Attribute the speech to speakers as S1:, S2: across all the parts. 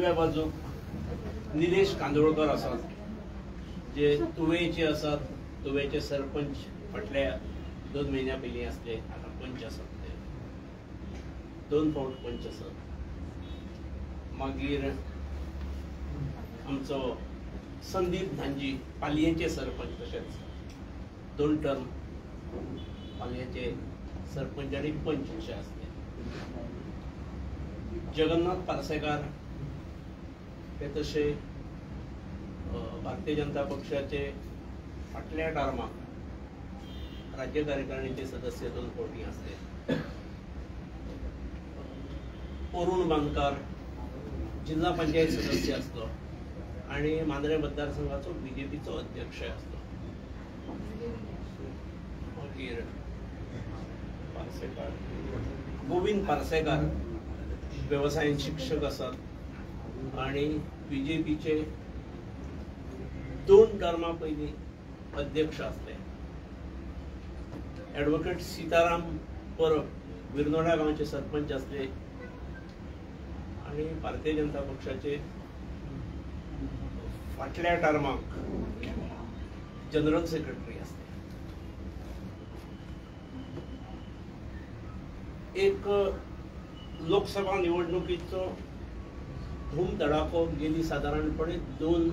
S1: उजव्या बाजूक निलेश कांदोळकर आसात, जे तुवेचे आसात. तुवेचे सरपंच फाटल्या 2 महिन्या पयलीं आसले, आता पंच आसात. ते 2 फावट पंच आसात. मागीर आमचो संदीप धांजी पालयेचे सरपंच, तशेंच 2 टर्म पालयेचे सरपंच आणि पंच अशे आसले. जगन्नाथ पार्सेकार ते तसे भारतीय जनता पक्षाचे फाटल्या टर्माक राज्य कार्यकारिणीचे सदस्य 2 फावटी आसले. अरुण बांदकार जिल्हा पंचायत सदस्य आसलो आणि मांद्रे मतदारसंघाचो बीजेपीचो अध्यक्ष आसलो. मागीर पार्सेकार गोविंद पार्सेकार व्यवसायान शिक्षक आसात आणि बीजेपीचे 2 टर्मा पयलीं अध्यक्ष आसले. ॲडव्होकेट सीताराम परब विरनोडा गांवचे सरपंच आसले आणि भारतीय जनता पक्षाचे फाटल्या टर्माक जनरल सेक्रेटरी आसले. एक लोकसभा निवडणुकीचो धूम धडाको गेली साधारणपणे 2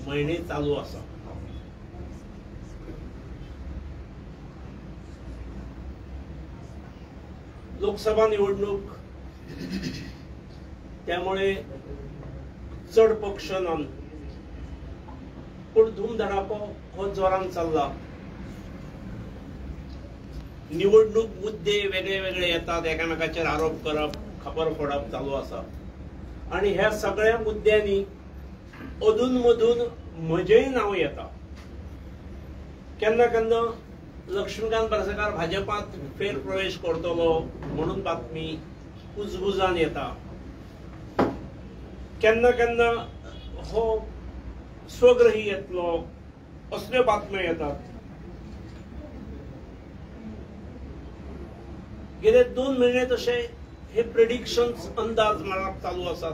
S1: महिने चालू आसा. लोकसभा निवडणूक त्यामुळे चढ पक्ष ना, पण धूम धडाको हो जोरान चालला. निवडणूक मुद्दे वेगळे वेगळे येतात, एकामेकाचेर आरोप करप, खबर फोडप चालू आसा. आणि ह्या सगळ्या मुद्द्यांनी अधून मधून म्हजेय नाव येता. केन्ना केन्ना लक्ष्मीकांत पार्सेकार भाजपात फेर प्रवेश करतलो म्हणून बातमी कुजबुजान येता. केन्ना केन्ना हो स्वग्रही येतलो असल्यो बातम्यो येतात. गेले 2 महिने तशे हे प्रेडिक्शन्स अंदाज मारप चालू आसात.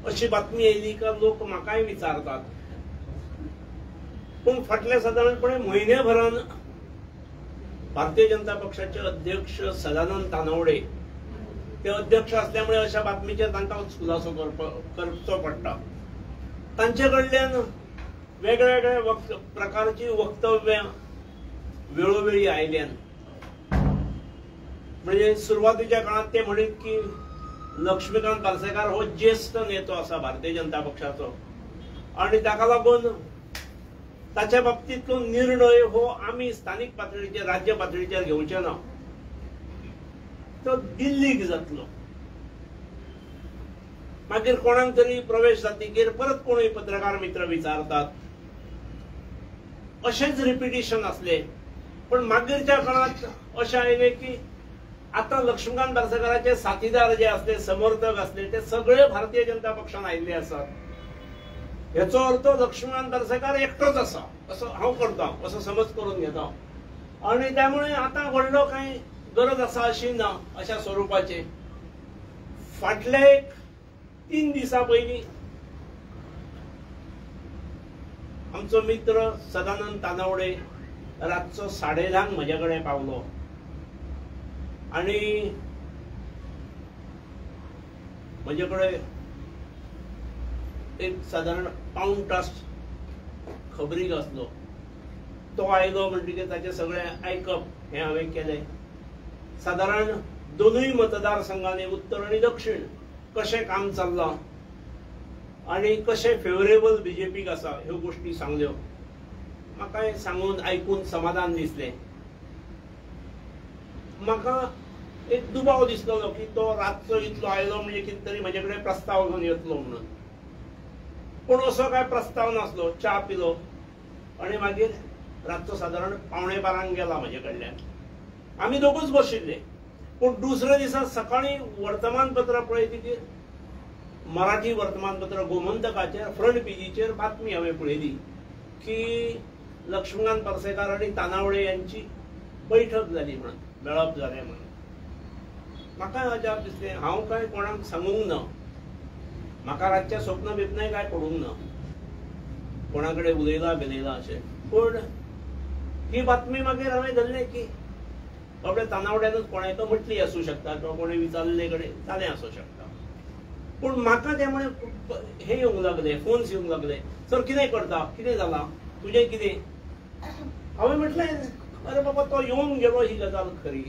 S1: अशी बातमी येयली का लोक म्हाकाय विचारतात. पण फाटल्या साधारणपणे म्हयन्याभरान भारतीय जनता पक्षाचे अध्यक्ष सदानंद तानावडे ते अध्यक्ष असल्यामुळे अशा बातमीचेर तांकां खुलासो करचो पडटा. तांचे कडल्यान वेगवेगळ्या प्रकारची वक्तव्यां वेळोवेळी आयल्यान. म्हणजे सुरुवातीच्या काळात ते म्हणत की लक्ष्मीकांत पार्सेकार हो ज्येष्ठ नेतो आसा भारतीय जनता पक्षाचो आणि ताका लागून ताच्या बाबतीतलो निर्णय हो आमी स्थानिक पातळीचेर राज्य पातळीचेर घेवचे ना, तो दिल्लीक जातलो. मागीर कोणाक तरी प्रवेश जातकीर परत कोणूय पत्रकार मित्र विचारतात. अशेच रिपिटेशन आसले. पण मागीरच्या काळात अशें आयलें की आता लक्ष्मीकांत पार्सेकाराचे साथीदार जे असले, समर्थक असले, ते सगळे भारतीय जनता पक्षान आयिल्ले आसात. याचो अर्थ लक्ष्मीकांत पार्सेकार एकटोच आसा असो हांव करता, असो समज करून घेता. आणि त्यामुळे आता व्हडलो काही गरज आसा अशी ना अशा स्वरूपाचे. फाटल्या 3 दिसा पयलीं आमचो मित्र सदानंद तानावडे रातचो 10:30 म्हजे कडेन पावलो आणि म्हजे कडेन एक साधारण पाऊण तास खबरीक आसलो. तो आयलो म्हणटकीर ताचे सगळे आयकप हे हांवें केलें. साधारण 2 मतदारसंघांनी उत्तर आणि दक्षिण कशें काम चल्लां आणि कशें फेवरेबल बीजेपीक आसा ह्यो गोष्टी सांगल्यो. म्हाका सांगून आयकून समाधान दिसलें. म्हाका एक दुबाव दिसलो की तो रातचो इतलो आयलो म्हणजे कितें तरी म्हजे कडेन प्रस्ताव घेवन येतलो म्हणून. पण असो काय प्रस्ताव नासलो. च्या पिलो आणि मागीर रातचो साधारण 11:15 गेला म्हजे कडल्यान. आमी दोगूच बशिल्ले. पण दुसऱ्या दिसा सकाळी वर्तमानपत्र पळयतकीर मराठी वर्तमानपत्र गोमंतकाचेर फ्रंट पेजीचेर बातमी हांवें पळयली की लक्ष्मीकांत पार्सेकार आणि तानावडे यांची बैठक जाली म्हणून, मेळप जालें म्हणून. म्हाका अजाप दिसलें. हांव काय कोणाक सांगूंक ना. म्हाका रातचे स्वप्न बिपनय काय पडूंक ना, कोणाकडे उलयला बिलयला अशें. पूण ही बातमी मागीर हांवें धरलें की बाबडे तानावड्यानूच कोणाक म्हटली आसूं शकता किंवा कोणी विचारले कडेन जालें आसूं शकता. पूण म्हाका त्यामुळे हे येवंक लागले, फोन्स येवंक लागले, सर कितें करता, कितें जालां, तुजें कितें. हांवें म्हटलें अरे बाबा तो येवन गेलो ही गजाल खरी,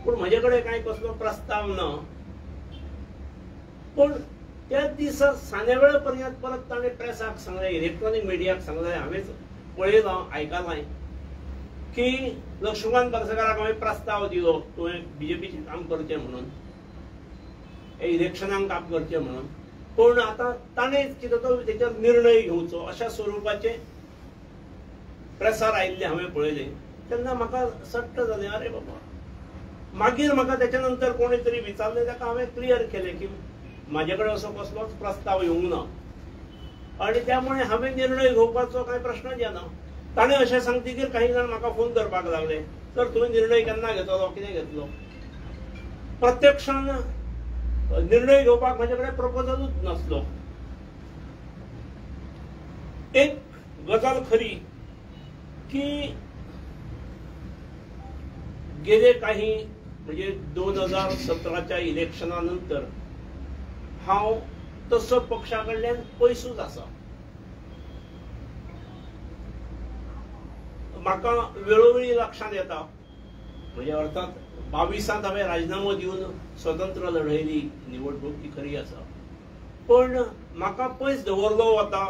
S1: पूण म्हजे कडेन कांय कसलो प्रस्ताव ना. पूण त्याच दिसा सांजेवेळ पर्यंत परत ताणें प्रेसाक सांगलें, इलेक्ट्रॉनिक मिडियाक सांगलें, हांवें पळयलां, आयकलां की लक्ष्मण पार्सेकाराक हांवें प्रस्ताव दिलो तुवें बीजेपीचें काम करचें म्हणून, इलेक्शनाक काम करचें म्हणून. पूण आतां ताणें कितें तो तेचेर निर्णय घेवचो अशा स्वरुपाचें प्रेसार आयिल्लें हांवें पळयलें. तेन्ना म्हाका सट्ट जालें, अरे बाबा. मागीर म्हाका तेच्या नंतर कोणी तरी विचारलें, ताका हांवें क्लियर केलें की म्हाजे कडेन असो कसलोच प्रस्ताव येवंक ना आनी त्यामुळे हांवें निर्णय घेवपाचो कांय प्रश्नच येना. ताणें अशें सांगतकीर काही जाण म्हाका फोन करपाक लागले, तर तुवें निर्णय केन्ना घेतलो, कितें घेतलो. प्रत्यक्षान निर्णय घेवपाक म्हाजे कडेन प्रपोजलूच नासलो. एक गजाल खरी की गेले काही म्हणजे 2017च्या इलेक्शना नंतर हांव तसो पक्षा कडल्यान पयसूच आसा. म्हाका वेळोवेळी लक्षांत येता, म्हणजे अर्थात 22 हांवें राजीनामो दिवन स्वतंत्र लढयली निवडणूक, ती खरी आसा. पण म्हाका पयस दवरलो वता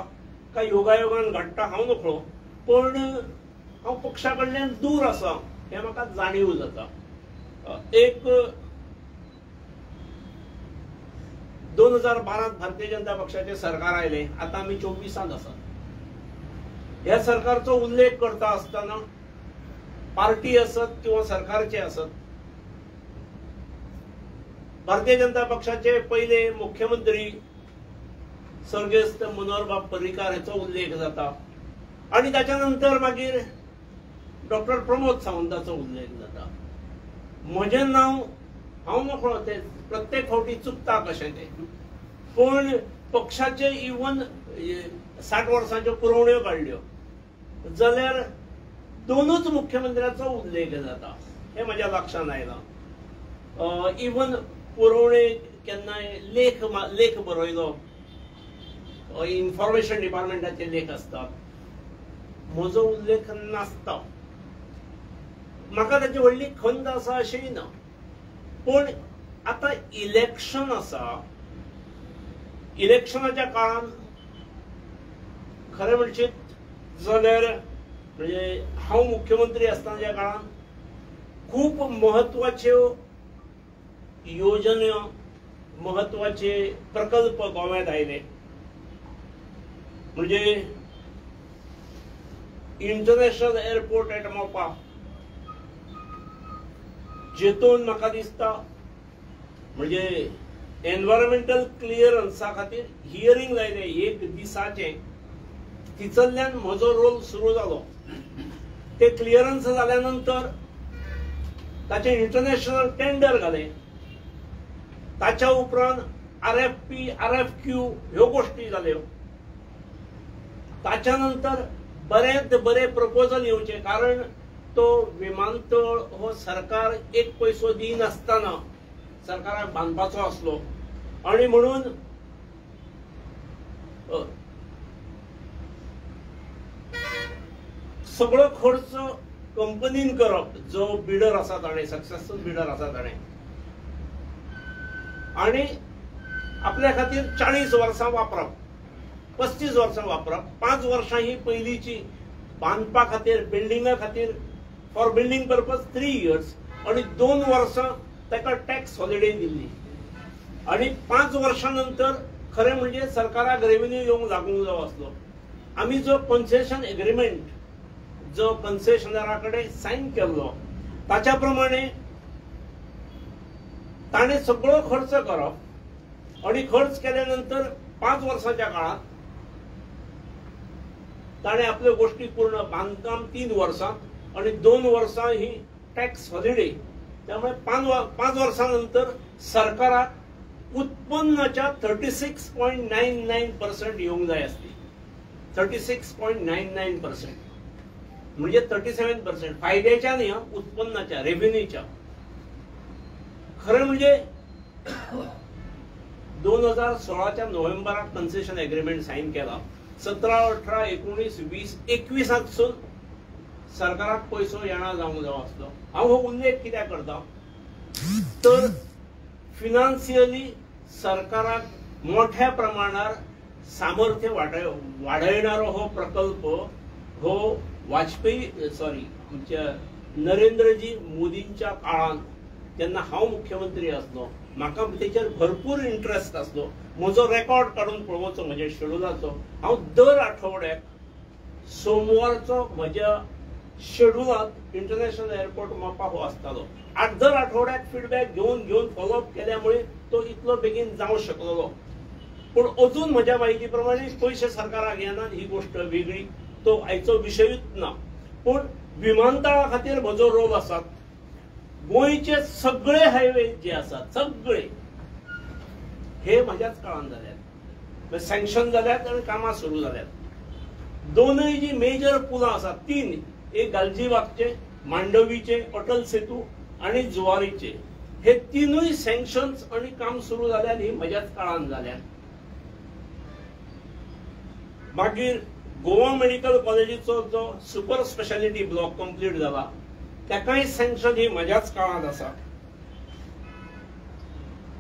S1: काय योगायोगान घडटा हांव नकळो, पण हांव पक्षा कडल्यान दूर आसा हें म्हाका जाणीव जाता. एक 2012 भारतीय जनता पक्षाचे सरकार आयले, आतां आमी 24 आसा. ह्या सरकारचो उल्लेख करता आसतना पार्टी आसत किंवा सरकारचे आसत, भारतीय जनता पक्षाचे पहिले मुख्यमंत्री सर्गेस्त मनोहरबाब पर्रीकार हाचो उल्लेख जाता आणि ताच्या नंतर मागीर डॉक्टर प्रमोद सावंताचो उल्लेख जाता. म्हजें नांव हांव नकळो तें प्रत्येक फावटी चुकता कशें तें, पूण पक्षाचे इवन 60 वर्सांच्यो पुरवण्यो काडल्यो जाल्यार दोनूच मुख्यमंत्र्याचो उल्लेख जाता, हें म्हज्या लक्षांत आयलां. इवन पुरवणे केन्नाय लेख बरयलो, इन्फॉर्मेशन डिपार्टमेंटाचे लेख असतात, म्हजो उल्लेख नासता. म्हाका ताची व्हडली खंत आसा अशेंय ना, पूण आतां इलेक्शन आसा, इलेक्शनाच्या काळान खरें म्हणशीत जाल्यार म्हणजे हांव मुख्यमंत्री आसतनाच्या काळान खूब महत्वाच्यो योजना, महत्वाचे प्रकल्प गोंयांत आयले. म्हणजे इंटरनॅशनल एअरपोर्ट एट मोपा, जेतून म्हाका दिसता म्हणजे एनवायरमेंटल क्लियरन्सा खातीर हियरिंग जायले 1 दिसाचे, तितल्यान म्हजो रोल सुरू जालो. ते क्लियरन्स जाल्या नंतर ताचे इंटरनॅशनल टेंडर घाले, ताच्या उपरांत RFP, RFQ ह्यो गोष्टी जाल्यो. ताच्या नंतर बरेंत बरे प्रपोजल येवचे, कारण तो विमानतळ हो सरकार एक पैसो दिनासतना सरकाराक बांदपाचो आसलो आणि म्हणून सगळो खर्च कंपनीन करप, जो बिडर आसा ताणें, सक्सेसफुल बिडर आसा ताणें, आणि आपल्या खातीर 40 वर्सां वापरप, 35 वर्सां वापरप. 5 वर्सां ही पयलींची बांदपा खातीर, बिल्डिंगा खातीर, फॉर बिल्डिंग पर्पज 3 years, आणि 2 वर्सां ताका टॅक्स हॉलिडे दिल्ली. आणि 5 वर्सां नंतर खरें म्हणजे सरकाराक रेव्हेन्यू येवंक लागूंक जाय आसलो. आमी जो कन्सेशन एग्रीमेंट जो कन्सेशनरा कडेन सायन केल्लो ताच्या प्रमाणे ताणें सगळो खर्च करप आणि खर्च केल्या नंतर 5 वर्साच्या काळात ताणें आपल्यो गोष्टी पूर्ण, बांदकाम 3 वर्सां आणि 2 वर्सां ही टॅक्स हॉलिडे. त्यामुळे 5 वर्सां नंतर सरकाराक उत्पन्नाच्या 36.99% येऊंक जाय आसली. 36.99% म्हणजे 37% फायद्याच्या न्ही, उत्पन्नाच्या, रेव्हेन्यूच्या. खरं म्हणजे 2016च्या नोव्हेंबरात कन्सेशन एग्रीमेंट साइन केला. 17, 18, 19, 20, 21 सरकाराक पैसो येणार जावंक जाय आसलो. हांव हो उल्लेख कित्याक करता तर फिनान्शियली सरकाराक मोठ्या प्रमाणात सामर्थ्य वाढयणारो हो प्रकल्प हो आमच्या नरेंद्रजी मोदींच्या काळात जेन्ना हांव मुख्यमंत्री आसलो म्हाका तेचेर भरपूर इंटरेस्ट आसलो. म्हजो रेकॉर्ड काडून पळोवचो म्हज्या शेड्युलाचो. हांव दर आठवड्याक सोमवारचो म्हज्या शेड्युलात इंटरनॅशनल एअरपोर्ट मापा हो आसतालो. दर आठवड्याक फीडबॅक घेऊन फॉलोअप केल्यामुळे तो इतलो बेगीन जावंक शकलो. पण अजून म्हज्या माहिती प्रमाणे पयशे सरकाराक येना ही गोष्ट वेगळी, तो आयचो विशयूच ना. पण विमानतळा खातीर म्हजो रोल आसा. गोंयचे सगळे हायवे जे आसात सगळे हे म्हज्याच काळान जाल्यात, सँक्शन जाल्यात आनी कामां सुरू जाल्यात. दोनूय जी मेजर पुलां आसात, 3, एक गालजीबागचे, मांडवीचे, अटल सेतू आणि जुवारीचे, हे 3य सँक्शन्स आणि काम सुरू जाल्यात ही म्हज्याच काळान जाल्यात. मागीर गोवा मेडिकल कॉलेजीचो जो सुपर स्पेशालिटी ब्लॉक कंप्लीट जाला ताकाय सँक्शन ही म्हज्याच काळात आसा.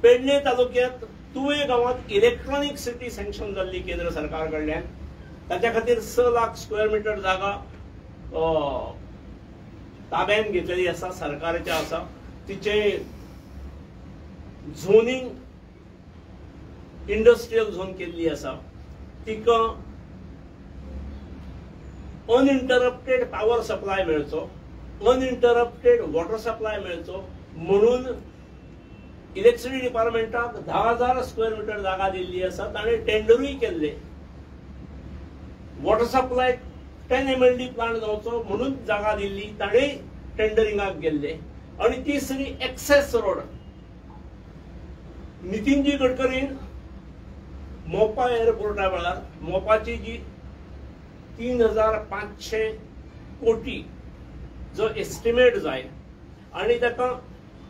S1: पेडणे तालुक्यात तुवे गावात इलेक्ट्रॉनिक सिटी सँक्शन जाल्ली केंद्र सरकार कडल्यान. ताच्या खातीर 6 लाख स्क्वेअर मीटर जागा ताब्यात घेतलेली आसा, सरकारच्या आसा. तिचे झोनिंग इंडस्ट्रियल झोन केल्ली आसा. तिका अनइंटरप्टेड पॉवर सप्लाय मेळचो, अनइंटरप्टेड वॉटर सप्लाय मेळचो म्हणून इलेक्ट्रिसिटी डिपार्टमेंटाक 10,000 स्क्वेअर मीटर जागा दिल्ली आसा. ताणें टेंडरूय केल्ले. वॉटर सप्लाय 10 MLD प्लांट जावचो म्हणून जागा दिल्ली, ताणें टेंडरिंगाक गेल्ले. आणि तिसरी एक्सेस रोड, नितीनजी गडकरीन मोपा एअरपोर्टा वेळार मोपाची जी 3,500 कोटी जो एस्टिमेट जाय आणि ताका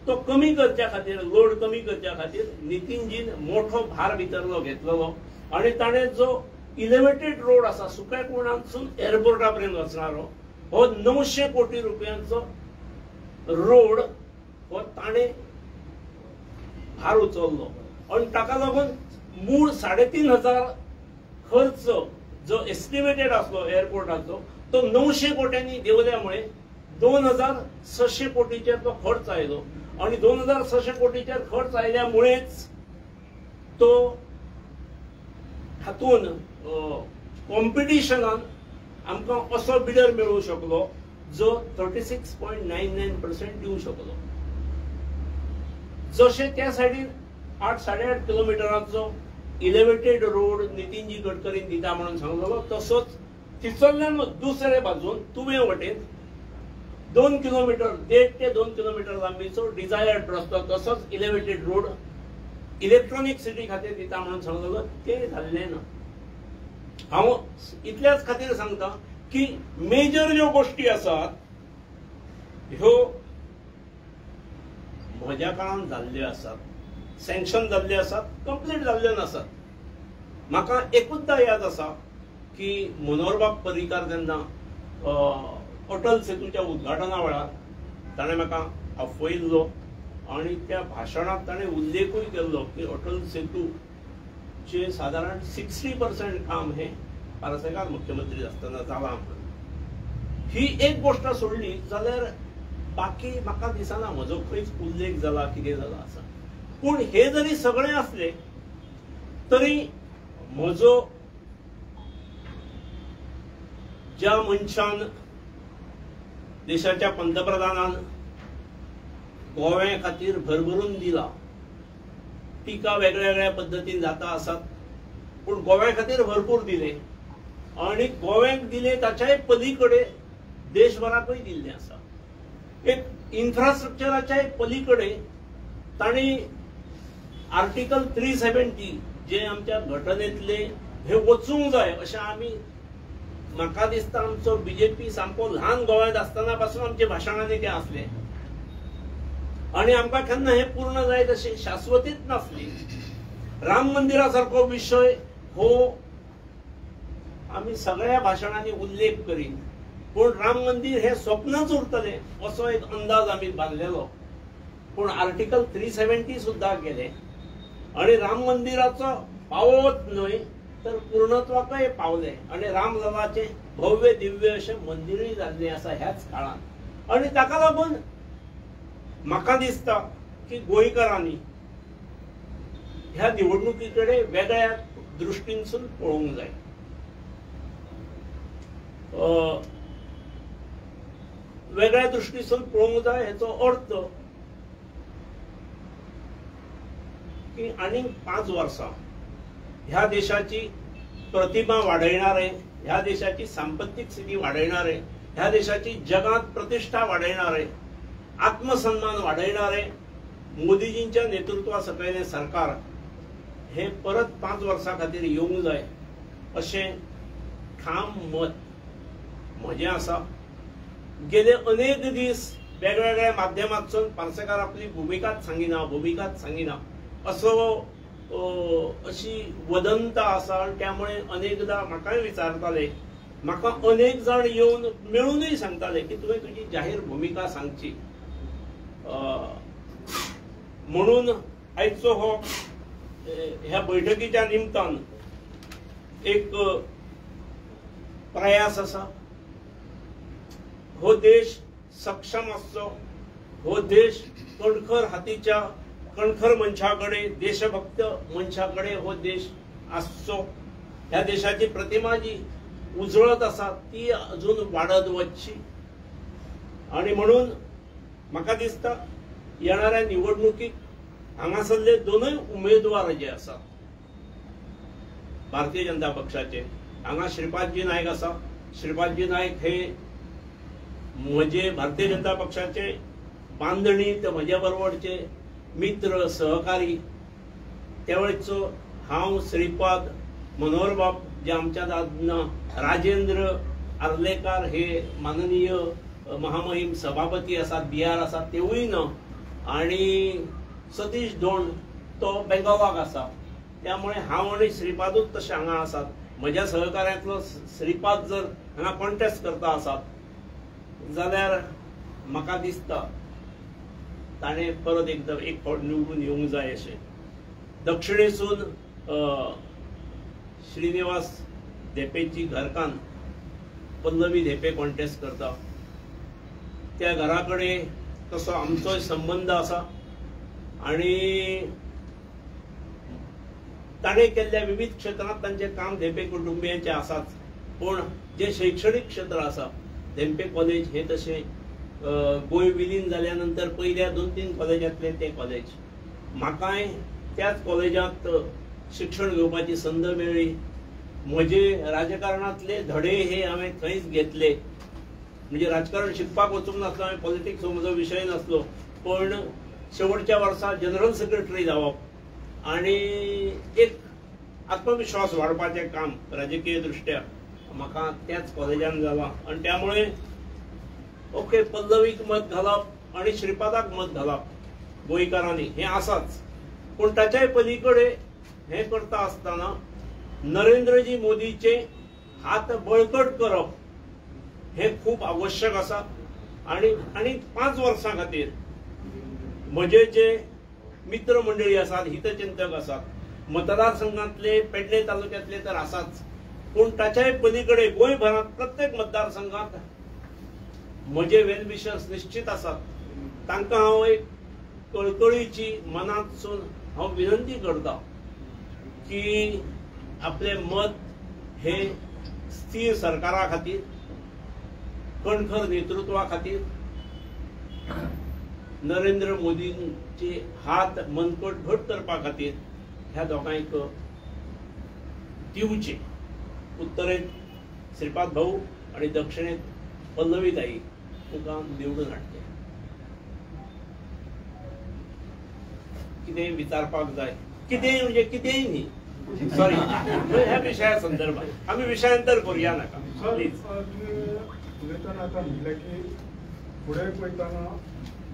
S1: तो कमी करच्या खातीर, लोड कमी करच्या खातीर नितीनजीन मोठो भार भितरलो घेतलेलो. आणि ताणें जो इलेवेटेड रोड आसा सुक्या कोणासून एअरपोर्टा पर्यंत वचणारो हो 900 कोटी रुपयांचो रोड हो ताणें भार उचललो. आणि ताका लागून मूळ 3,500 खर्च जो एस्टिमेटेड आसलो एअरपोर्टाचो तो 900 कोट्यांनी देवल्यामुळे 2,600 कोटीचेर तो खर्च आयलो. आणि 2,600 कोटीचेर खर्च आयल्यामुळेच तो हातून कॉम्पिटिशनान आमकां असो बिडर मेळूं शकलो जो 36.99% दिवंक शकलो. जशे त्या सायडीन 8-8.5 किलोमिटरांचो इलेवेटेड रोड नितीनजी गडकरीन दिता म्हणून सांगलेलो, तसोच तिचोल्यान दुसरे बाजून तुवे वटेन 2 किलोमीटर 1.5 ते 2 किलोमीटर लांबीचो डिझायर्ड रस्तो तसोच इलेवेटेड रोड इलेक्ट्रॉनिक सिटी खातीर दिता म्हणून सांगलेलो, ते जाल्लें ना. हांव इतल्याच खातीर सांगता की मेजर ज्यो गोष्टी आसात ह्यो म्हज्या काळान जाल्ल्यो आसात, सँक्शन जाल्ले आसात, कंप्लीट जाल्ल्यो नासात. म्हाका एकूचदा याद आसा की मनोहरबाब पर्रीकार जेन्ना अटल सेतूच्या उद्घाटना वेळार ताणें म्हाका आपयल्लो आणि त्या भाशणात ताणें उल्लेखूय केल्लो की अटल सेतूचे साधारण 60% काम हे पारसेकार मुख्यमंत्री आसतना जालां. ही एक गोष्ट सोडली जाल्यार बाकी म्हाका दिसना म्हजो खंयच उल्लेख जाला कितें जाला आसा. पूण हे जरी सगळे असले तरी म्हजो ज्या मनशान देशाच्या पंतप्रधानान गोव्या खातीर भरभरून दिला, टिका वेगळ्या वेगळ्या पद्धतीन जाता आसात पूण गोव्या खातीर भरपूर दिले आणि गोव्याक दिले ताच्याय पलीकडे देशभराकूय दिल्ले आसा. एक इन्फ्रास्ट्रक्चराच्या पलीकडे ताणी आर्टिकल 370 जे आमच्या घटनेतले हे वचूंक जाय अशें आमी म्हाका दिसता आमचो बीजेपी सामको ल्हान गोंयांत आसतना पासून आमचे भाशणांनी ते आसले आणि आमकां केन्ना हे पूर्ण जायत अशी शाश्वतीच नासली। राम मंदिरा सारको विषय हो आमी सगळ्या भाशणांनी उल्लेख करीन, पूण राम मंदिर हे स्वप्नच उरतले असो एक अंदाज आमी बांदलेलो, पूण आर्टिकल 370 सुद्धा गेले आणि राम मंदिराचो पावत न्हय तर पूर्णत्वाकय पावले आणि रामललाचे भव्य दिव्य असे मंदिरय जाल्ले आसा ह्याच काळात। आणि ताका लागून म्हाका दिसता की गोंयकारांनी ह्या निवडणुकीकडे वेगळ्या दृष्टीनसून पळोवंक जाय। वेगळ्या दृष्टीसून पळोवंक जाय हेचो अर्थ की आनीक 5 वर्सां ह्या देशाची प्रतिमा वाडयणारे, ह्या देशाची सांपत्तीक स्थिती वाडयणारे, ह्या देशाची जगात प्रतिष्ठा वाडयणारे, आत्मसन्मान वाडयणारे मोदीजींच्या नेतृत्वा सकयले सरकार हे परत 5 वर्सां खातीर येवंक जाय अशें ठाम मत म्हजें आसा। गेले अनेक दीस वेगवेगळ्या माध्यमांतसून पार्सेकार आपली भुमिकाच सांगिना असो अशी वदंता आसा आणि त्यामुळे अनेकदा म्हाकाय विचारताले, म्हाका अनेक जण येवन मेळूनय सांगताले की तुवें तुजी जाहीर भूमिका सांगची। म्हणून आयचो हो ह्या बैठकीच्या निमतान एक प्रयास आसा। हो देश सक्षम आसचो, हो देश कणखर हातीच्या कणखर मनशाकडे, देशभक्त मनशाकडे हो देश आसचो। ह्या देशाची प्रतिमा जी उजळत आसा ती अजून वाडत वचची आणि म्हणून म्हाका दिसता येणाऱ्या निवडणुकीक हांगासरले दोनूय उमेदवार जे आसात भारतीय जनता पक्षाचे, हांगा श्रीपादजी नायक आसा। श्रीपादजी नायक हे म्हजे भारतीय जनता पक्षाचे बांदणीत म्हज्या बरोबरचे मित्र सहकारी, त्यावेळेचो हांव श्रीपाद मनोहर बाब जे आमच्या दादना, राजेंद्र आर्लेकार हे माननीय महामहिम सभापती आसात, बिहार आसात तेवूय ना, आणि सतीश धोंड तो बेंगॉलाक आसा। त्यामुळे हांव आणि श्रीपादूच तशे हांगा आसात। म्हज्या सहकार्यांतलो श्रीपाद जर हांगा कॉन्टेस्ट करता आसात जाल्यार म्हाका दिसता ताणे परत एकदा एक फावट निवडून येवंक जाय अशें। दक्षिणेसून श्रीनिवास धेपेची घरकान पल्लवी धेपे कॉन्टेस्ट करता, त्या घराकडे तसो आमचो संबंध आसा आणि ताणे केल्ल्या विविध क्षेत्रांत तांचे काम धेपे कुटुंबियांचे आसाच, पूण जे शैक्षणीक क्षेत्र आसा धेपे कॉलेज हे तशें गोंय विलीन जाल्या नंतर पहिल्या 2-3 कॉलेजांतले ते कॉलेज, म्हाकाय त्याच कॉलेजांत शिक्षण घेवपाची संद मेळ्ळी। म्हजे राजकारणांतले धडे हे हांवें थंयच घेतले, म्हणजे राजकारण शिकपाक वचूंक नासलो, हांवें पॉलिटिक्स हो म्हजो विशय नासलो, पण शेवटच्या वर्सा जनरल सेक्रेटरी जावप आणि एक आत्मविश्वास वाडपाचें काम राजकीय दृश्ट्या म्हाका त्याच कॉलेजान जालां आणि त्यामुळे ओके पल्लवीक मत घालप आणि श्रीपादाक मत घालप गोंयकारांनी हे आसाच, पण ताच्याय पलीकडे हे करता आसतना नरेंद्रजी मोदीचे हात बळकट करप हे खूप आवश्यक आसा। आणि 5 वर्सां खातीर म्हजे जे मित्र मंडळी आसात, हितचिंतक आसात, मतदारसंघातले पेडणे तालुक्यातले तर आसाच, पण ताच्याय पलीकडे गोंयभरात प्रत्येक मतदारसंघात म्हजे वेल विशर्स निश्चित आसात। तांकां हांव एक कळकळीची मनांतसून हांव विनंती करता की आपले मत हे स्थिर सरकारा खातीर, कणखर नेतृत्वा खातीर, नरेंद्र मोदींचे हात मनकट घट करपा खातीर ह्या दोगांयक दिवचे। उत्तरेत श्रीपाद भाऊ आणि दक्षिणेत पल्लवी ताई तुका निवडून हाडचे। कितेंय विचारपाक जाय, कितेंय म्हणजे कितेंय न्ही, सॉरी ह्या विशया संदर्भात आम्ही विषयांतर करूया नाका प्लीज.
S2: उलयतना आतां म्हणलें की फुडें पळयतना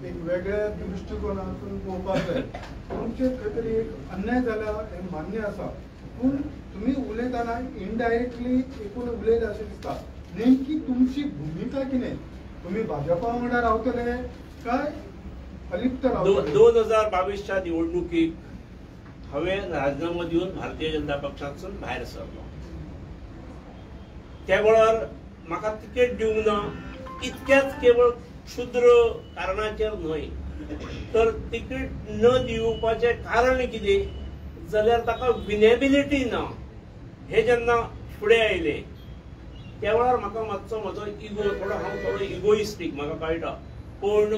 S2: एक वेगळ्या दृश्टिकोनातून पळोवपाक जाय. तुमचे खंय तरी एक अन्याय जाला हें मान्य आसा, पूण तुमी उलयतना इनडायरेक्टली एकूण उलयले अशें दिसता. नेमकी तुमची भुमिका कितें? तुमी भाजपा वांगडा रावतले काय अलिप्त रावतले?
S1: 2022च्या निवडणुकीक हांवें राजीनामो दिवन भारतीय जनता पक्षांतसून भायर सरलो. त्या वेळार म्हाका तिकेट दिवंक ना इतक्याच केवळ क्षुद्र कारणाचेर न्हय, तर तिकेट न दिवपाचें कारण कितें जाल्यार ताका विनेबिलिटी ना. हे जेन्ना फुडें आयले त्या वेळार म्हाका मातसो म्हजो इगो हांव थोडो इगोइस्टीक म्हाका कळटा, पूण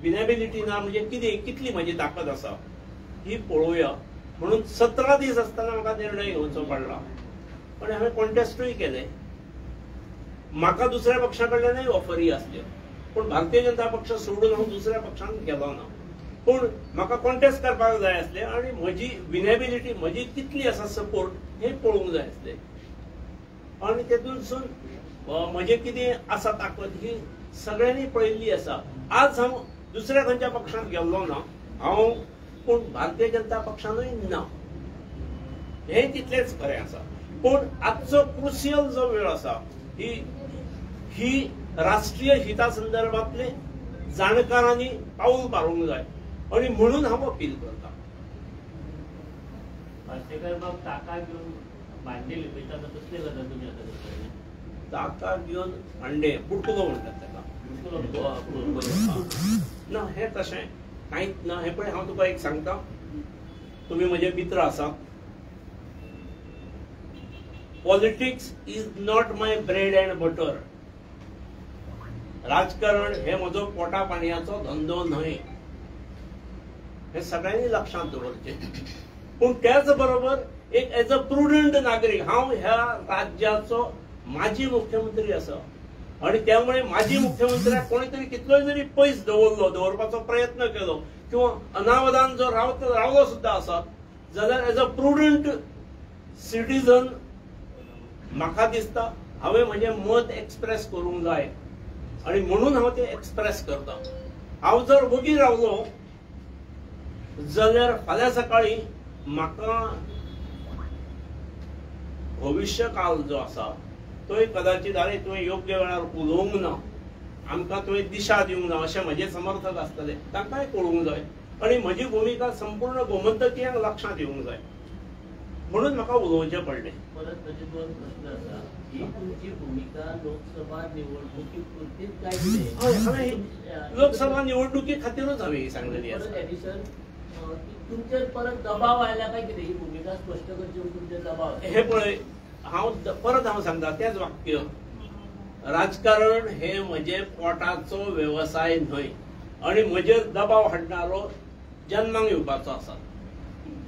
S1: विनेबिलिटी ना म्हणजे कितें, कितली म्हजी ताकद आसा ही पळोवया म्हणून 17 दीस आसतना म्हाका निर्णय घेवचो पडला. पण हांवें कॉन्टेस्टूय केलें. म्हाका दुसऱ्या पक्षा कडल्यानय ऑफरी आसल्यो, पूण भारतीय जनता पक्ष सोडून हांव दुसऱ्या पक्षांत गेलो ना. पूण म्हाका कॉन्टेस्ट करपाक जाय आसलें आनी म्हजी विनेबिलिटी म्हजी कितली आसा सपोर्ट हें पळोवंक जाय आसलें. आनी तेतूनसून म्हजें कितें आसा ताकद ही सगळ्यांनी पळयल्ली आसा. आज हांव दुसऱ्या खंयच्या पक्षांत गेल्लो ना हांव, पूण भारतीय जनता पक्षानूय ना हें तितलेंच खरें आसा. पूण आजचो क्रुशियल जो वेळ आसा ही राष्ट्रीय हिता संदर्भातले जाणकारांनी पाऊल मारूंक जाय आणि म्हणून हांव अपील करता.
S3: ताका घेवन भांडे लिपयता कसले गजाल तुमी आतां करता?
S1: ताका घेवन भांडे बुडकुलो म्हणटात ताका. ना हें तशें कांयच ना. हे पळय हांव तुका एक सांगता, तुमी म्हजे मित्र आसा. Politics is not my bread and butter. राजकारण हे म्हजो पोटा पाणयाचो धंदो न्हय, हे सगळ्यांनी लक्षात दवरचें. पूण त्याच बरोबर एक एज अ प्रुडंट नागरीक हांव ह्या राज्याचो माजी मुख्यमंत्री आसा आणि त्यामुळे माजी मुख्यमंत्र्याक कोणी तरी कितलोय जरी पयस दवरपाचो प्रयत्न केलो किंवा अनावधान जो रावलो सुद्धा आसा जाल्यार एज अ प्रुडंट सिटीजन म्हाका दिसता हांवें म्हजें मत एक्सप्रेस करूंक जाय आणि म्हणून हांव तें एक्सप्रेस करता. हांव जर वगी रावलो जाल्यार फाल्यां सकाळी म्हाका भविष्य काल जो आसा तोय कदाचित अरे तुवें योग्य वेळार उलोवंक ना, आमकां तुवें दिशा दिवंक ना अशें म्हजे समर्थक आसतले, तांकांय कळूंक जाय आनी म्हजी भुमिका संपूर्ण गोमंतकीयांक लक्षांत येवंक जाय म्हणून म्हाका उलोवचें पडलें.
S3: परत म्हजे दोन प्रश्न आसा. ही तुमची भूमिका लोकसभा निवडणुकी पुरतीच काय कितें?
S1: हय, हांवें लोकसभा निवडणुकी खातीरूच हांवें ही सांगलेली आसा.
S3: एडिशन तुमचेर परत दबाव आयला काय कितें? ही भूमिका स्पश्ट करची तुमचेर दबाव?
S1: हे पळय परत हांव सांगता तेच वाक्य. राजकारण हे म्हजे पोटाचो व्यवसाय न्हय आणि म्हजेर दबाव हाडणारो जन्माक येवपाचो आसा.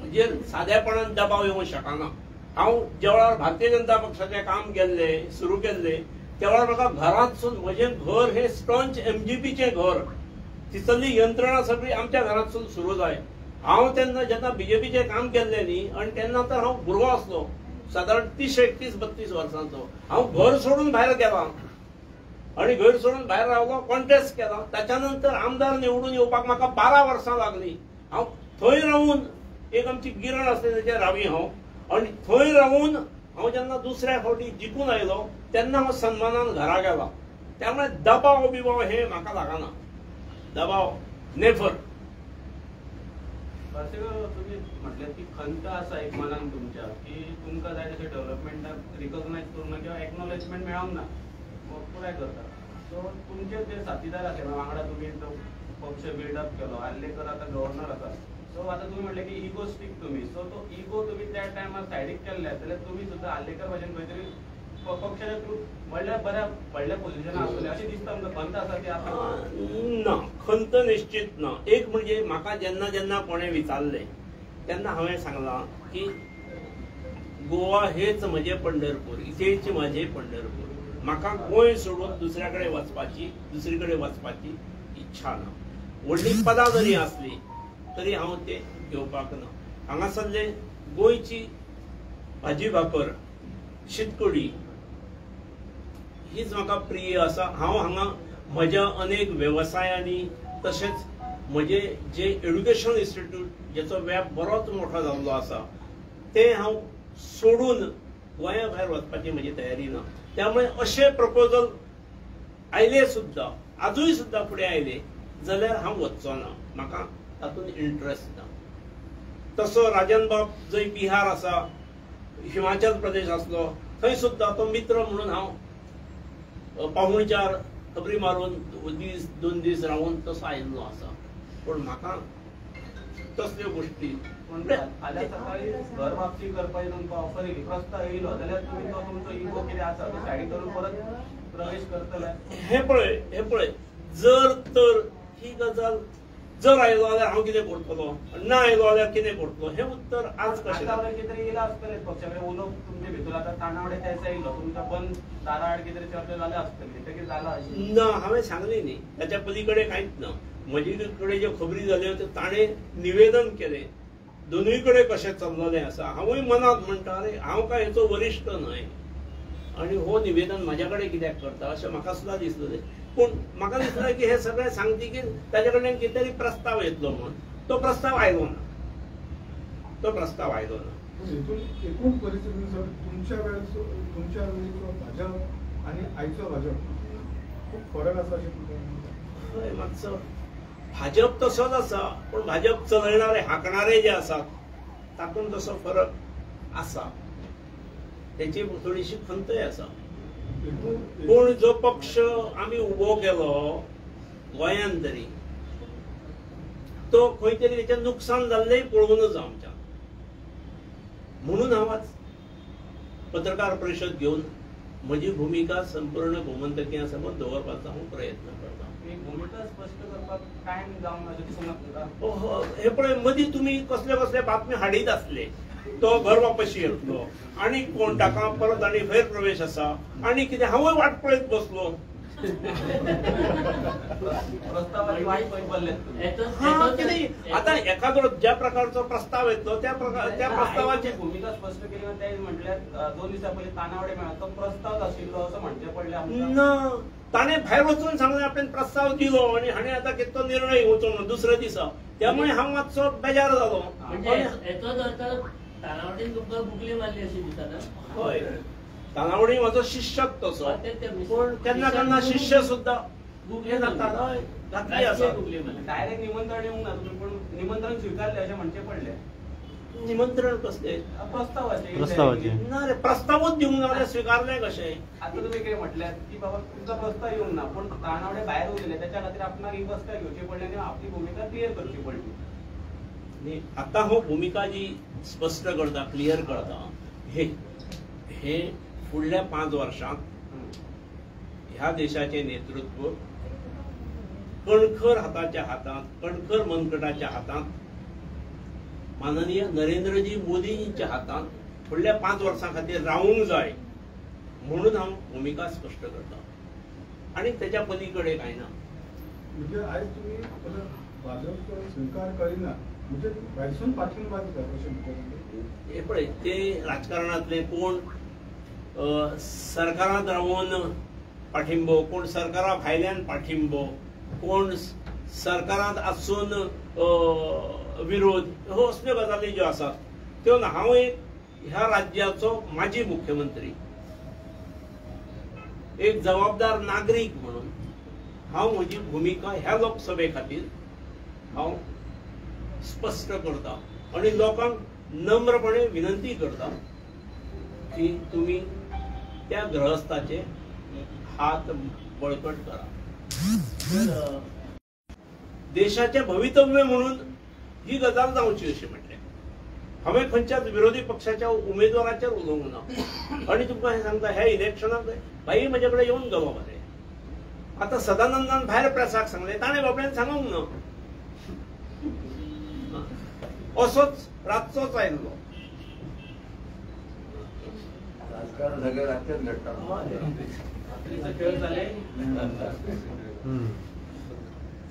S1: म्हजेर सादेपणान दबाव येवंक शकना. हांव ज्या वेळार भारतीय जनता पक्षाचें काम केल्लें सुरू केल्लें त्या वेळार म्हाका घरांतसून म्हजें घर हें स्टॉन्च MGPचें घर, तितली यंत्रणा सगळी आमच्या घरांतसून सुरू जाय. हांव तेन्ना जेन्ना BJPचें काम केल्लें न्ही आनी तेन्ना तर हांव भुरगो आसलो, सादारण 30, 31, 32 वर्सांचो. हांव घर सोडून भायर गेलां आणि घर सोडून भायर रावलो, कॉन्टेस्ट केला. ताच्या नंतर आमदार निवडून येवपाक म्हाका 12 वर्सां लागलीं. हांव थंय रावून एक आमची गिरण आसली तेचे रावी हांव, आणि थंय रावून हांव जेन्ना दुसऱ्या फावटी जिखून आयलो तेन्ना हांव सन्मानान घरा गेला. त्यामुळे दबाव बिबाव हे म्हाका लागना. दबाव नेफर.
S4: तुम्ही म्हटलं की खंत असा एक मनान तुमच्या की तुमकां जाय तशें डेव्हलपमेंटाक रिकॉग्नायज करूंक किंवा एक्नॉलेजमेंट मेळोंक ना, पुराय करता. सो तुमचे ते साथीदार आसले वांगडा तुमी तो पक्ष बिल्डअप केलो, आर्लेकर आतां गव्हर्नर आसा. सो आतां तुमी म्हटलें की इगोस्टीक तुमी, सो तो इगो तुमी त्या टायमार सायडीक केल्ले जाल्यार तुमी सुद्दां आर्लेकर भाशेन खंय तरी पक्षाच्या थ्रू म्हणल्यार बऱ्या व्हडल्या पोझिशनार आसतले अशें दिसता. आमकां खंत आसा ती आसा
S1: ना, खंत निश्चित ना. एक म्हणजे म्हाका जेन्ना जेन्ना कोणें विचारलें तेन्ना हांवें सांगलां की गोवा हेच म्हजें पंढरपूर, इथेच म्हजें पंढरपूर. म्हाका गोंय सोडून दुसऱ्या कडेन वचपाची, दुसरे कडेन वचपाची इच्छा ना. व्हडली पदां जरी आसली तरी हांव ते घेवपाक ना. हांगासरले गोंयची भाजी भाकर शीतकडी हीच म्हाका प्रिय आसा. हांव हांगा म्हज्या अनेक वेवसायांनी तशेंच म्हजे जे एड्युकेशन इन्स्टिट्यूट जेचो व्याप बरोच मोठो जाल्लो आसा ते हांव सोडून गोंया भायर वचपाची म्हजी तयारी ना. त्यामुळे अशे प्रपोजल आयले सुद्दां आजूय सुद्दां फुडें आयले जाल्यार हांव वचचो ना. म्हाका तातूंत इंट्रस्ट ना. तसो राजन बाब जंय बिहार आसा हिमाचल प्रदेश आसलो थंय सुद्दां तो मित्र म्हणून हांव पाहुणचार खबरी मारून दीस 2 दीस रावून तसो आयिल्लो आसा. पूण म्हाका तसल्यो गोश्टी
S4: फाल्यां सकाळी घर वापसी करपाची तुमकां ऑफर येयली प्रस्ताव येयलो जाल्यार तुमी तो तुमचो इगो कितें आसा तो सायडीक करून परत प्रवेश करतले.
S1: हे पळय जर तर ही गजाल जर आयलो जाल्यार हांव कितें करतलो ना आयलो जाल्यार कितें करतलो हे उत्तर आज कशें
S4: कितें तरी येयला आसतलें पक्षा कडेन उलोवप तुमचे भितर. आतां तानावडे त्याचा येयलो तुमच्या बंद दारा आड कितें तरी चर्चा जाल्या आसतली तें कितें जाला
S1: ना. हांवें सांगलें न्ही ताच्या पलीकडे कांयच ना. म्हजे कडेन ज्यो खबरी जाल्यो त्यो ताणें निवेदन केलें. दोनूय कडेन कशें चल्ललें आसा. हांवूय मनांत म्हणटा अरे हांव काय हेचो वरिश्ठ न्हय आनी हो निवेदन म्हाज्या कडेन कित्याक करता अशें म्हाका सुद्दां दिसलें. पूण म्हाका दिसलें की हे सगळें सांगतकीर ताचे कडल्यान कितें तरी प्रस्ताव येतलो म्हूण. तो प्रस्ताव आयलो ना.
S2: एकूण परिस्थितीनुसार तुमच्या वेळीचो भाजप आणि आयचो भाजप खूप फरक आसा अशें तुमकां
S1: हय मातसो भाजप तसोच आसा पूण भाजप चलयणारे हाकणारे जे आसात तातूंत तसो फरक आसा. तेची थोडीशी खंतय आसा. पूण जो पक्ष आमी उबो केलो गोंयांत तरी तो खंय तरी तेचें नुकसान जाल्लें पळोवनूच आमच्या. म्हणून हांव आज पत्रकार परिशद घेवन म्हजी भुमिका संपूर्ण गोमंतकीया समोर दवरपाचो हांव प्रयत्न करता.
S4: भूमिका स्पश्ट करपाक टायम जावंक अशें दिसूंक तुमकां.
S1: हे पळय मदीं तुमी कसले बातमी हाडीत आसले तो घर वापशी येतलो आनी कोण ताका परत आनी गैर प्रवेश आसा आनी कितें हांवूय वाट पळयत बसलो.
S4: प्रस्तावाची वाट पळयत बसले.
S1: आता एखादो ज्या प्रकारचो प्रस्ताव येतलो त्या प्रस्तावाची
S4: भूमिका स्पष्ट केली ते म्हटल्यार 2 दिसा पयलीं तानावडे मेळ्ळा तो प्रस्ताव आशिल्लो असं म्हणचे पडले आमकां.
S1: ना ताणें भायर वचून सांगलें आपणें प्रस्ताव दिलो आनी हाणें आतां कितें निर्णय घेवचो म्हणून दुसऱ्या दिसा. त्यामुळे हांव मातसो बेजार जालो.
S3: तानावडेन तुमकां बुकली मारली अशी दिसता.
S1: हय तानावडी म्हाजो शिष्यच तसो पूण केन्ना केन्ना शिष्य सुद्दां बुकले जातात. हय घातली आसा.
S4: डायरेक्ट निमंत्रण येवंक ना तुमी पूण निमंत्रण स्विकारले अशें म्हणचे पडले.
S1: निमंत्रण कसलें
S4: प्रस्तावाचे
S1: ना रे प्रस्तावच दिवंक ना जाल्यार स्विकारले कशें.
S4: आता तुम्ही कितें म्हटल्यार की बाबा तुमचा प्रस्ताव येवंक ना पूण तानावडे भायर उरले त्याच्या खातीर आपणाक ही बसका घेवची पडली आनी आपली भूमिका क्लियर करची पडली.
S1: आता हो भूमिका जी स्पष्ट करता क्लियर करता हे फुडल्या 5 वर्षांत ह्या देशाचे नेतृत्व कणखर हाताच्या हातांत कणखर मनगटाच्या हातांत माननीय नरेंद्रजी मोदींच्या हातांत फुडल्या 5 वर्सां खातीर रावूंक जाय म्हणून हांव भूमिका स्पश्ट करता आनी तेच्या पलीकडे कांय ना.
S2: म्हणजे आयज तुमी भाजप स्वीकार करिना म्हणजे भायरसून पाठिंबा दितात अशें म्हणटा.
S1: हे पळय ते राजकारणांतले कोण सरकारांत रावून पाठिंबो कोण सरकारा भायल्यान पाठिंबो कोण सरकारांत आसून विरोध हो असल्यो गजाली ज्यो आसात त्यो हांव एक ह्या राज्याचो माजी मुख्यमंत्री एक जबाबदार नागरीक म्हणून हांव म्हजी भूमिका ह्या लोकसभे खातीर हांव स्पश्ट करता आनी लोकांक नम्रपणे विनंती करता की तुम्ही त्या ग्रहस्थाचे हात बळकट करा. देशाचे भवितव्य म्हणून ही गजाल जावची अशें म्हटलें. हांवें खंयच्याच विरोधी पक्षाच्या उमेदवाराचेर उलोवंक ना आनी तुमकां हें सांगता ह्या इलेक्शनाक भाई म्हजे कडेन येवन गेलो मरे. आतां सदानंदान भायर प्रेसाक सांगलें ताणें बाबड्यान सांगूंक ना. असोच रातचोच आयिल्लो.
S5: राजकारण सगळें रातचेच घडटा.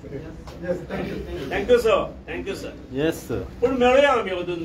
S2: Yes thank you
S1: thank you sir, thank you sir.
S6: Yes sir.
S1: पण मेळुया आम्ही अजून.